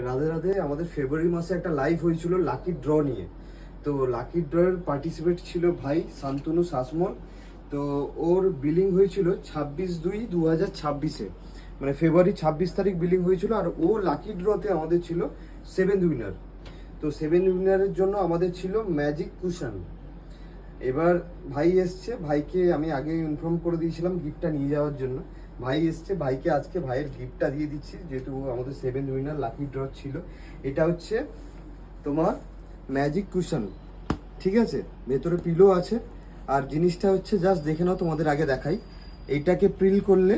রাধে রাধে। আমাদের ফেব্রুয়ারি মাসে একটা লাইভ হয়েছিল লাকি ড্র নিয়ে। তো লাকি ড্রয়ের পার্টিসিপেট ছিল ভাই শান্তনু শাসমল। তো ওর বিলিং হয়েছিল 26/2/2026-এ, মানে ফেব্রুয়ারি 26 তারিখ বিলিং হয়েছিল। আর ও লাকি ড্রতে আমাদের ছিল 7th উইনার। তো 7th উইনারের জন্য আমাদের ছিল ম্যাজিক কুশন। এবার ভাই এসছে, ভাইকে আমি আগে ইনফর্ম করে দিয়েছিলাম গিফটটা নিয়ে যাওয়ার জন্য। ভাই এসছে, ভাইকে আজকে ভাইয়ের গিফটটা দিয়ে দিচ্ছি, যেহেতু আমাদের 7th উইনার লাকি ড্র ছিল। এটা হচ্ছে তোমার ম্যাজিক কুশন, ঠিক আছে? ভেতরে পিলো আছে। আর জিনিসটা হচ্ছে জাস্ট দেখে নাও, তোমাদের আগে দেখাই। এইটাকে প্রিল করলে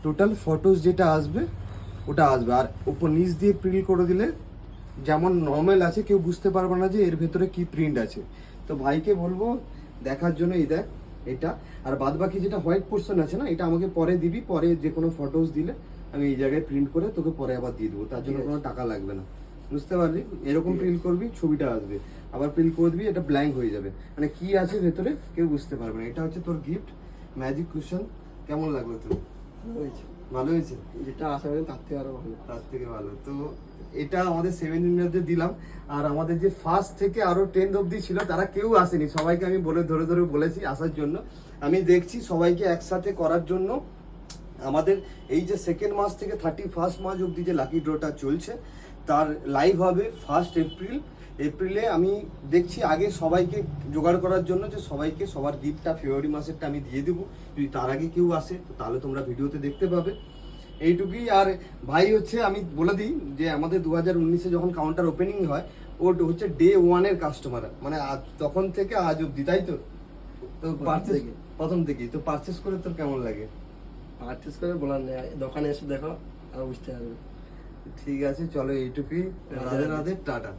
টোটাল ফটোস যেটা আসবে ওটা আসবে। আর উপর নিচ দিয়ে প্রিল করে দিলে যেমন নর্মাল আছে, কেউ বুঝতে পারবে না যে এর ভেতরে কি প্রিন্ট আছে। তো ভাইকে বলবো দেখার জন্য, এই দেখ এটা। আর বাদ বাকি যেটা হোয়াইট পোর্শন আছে না, এটা আমাকে পরে দিবি। পরে যে কোনো ফটোস দিলে আমি এই জায়গায় প্রিন্ট করে তোকে পরে আবার দিয়ে দেবো, তার জন্য কোনো টাকা লাগবে না, বুঝতে পারলি? এরকম প্রিন্ট করবি, ছবিটা আসবে। আবার প্রিন্ট করে দিবি, এটা ব্ল্যাঙ্ক হয়ে যাবে, মানে কি আছে ভেতরে কেউ বুঝতে পারবে না। এটা হচ্ছে তোর গিফট, ম্যাজিক কুশন। কেমন লাগলো তোর? ভালো হয়েছে? যেটা আশা করি তার থেকে আরো ভালো। তার থেকে ভালো। তো এটা আমাদের 7 উইনারদের দিলাম। আর আমাদের যে ফার্স্ট থেকে আরো 10 অবধি ছিল তারা কেউ আসেনি, সবাইকে আমি ধরে ধরে বলেছি আসার জন্য। আমি দেখছি সবাইকে একসাথে করার জন্য। আমাদের এই যে 2nd মাস থেকে 31 মার্চ অবধি যে লাকি ড্রটা চলছে, তার লাইভ হবে 1 এপ্রিলে। আমি দেখছি আগে সবাইকে জোগাড় করার জন্য, যে সবাইকে সবার গিফটটা ফেব্রুয়ারি মাসেরটা আমি দিয়ে দেবো। যদি তার আগে কেউ আসে তাহলে তোমরা ভিডিওতে দেখতে পাবে, এইটুকুই। আর ভাই হচ্ছে আমি বলে দিই যে আমাদের 2019-এ যখন কাউন্টার ওপেনিং হয়, ও হচ্ছে ডে 1-এর কাস্টমার, মানে আজ তখন থেকে আজ অবধি, তাই তো? তো পারচেস প্রথম থেকেই। তো পারচেস করে তোর কেমন লাগে? পারচেস করে বলার নেই, দোকানে এসে দেখো আর বুঝতে পারবে। ঠিক আছে, চলো এইটুকুই। রাধে রাধে, টাটা।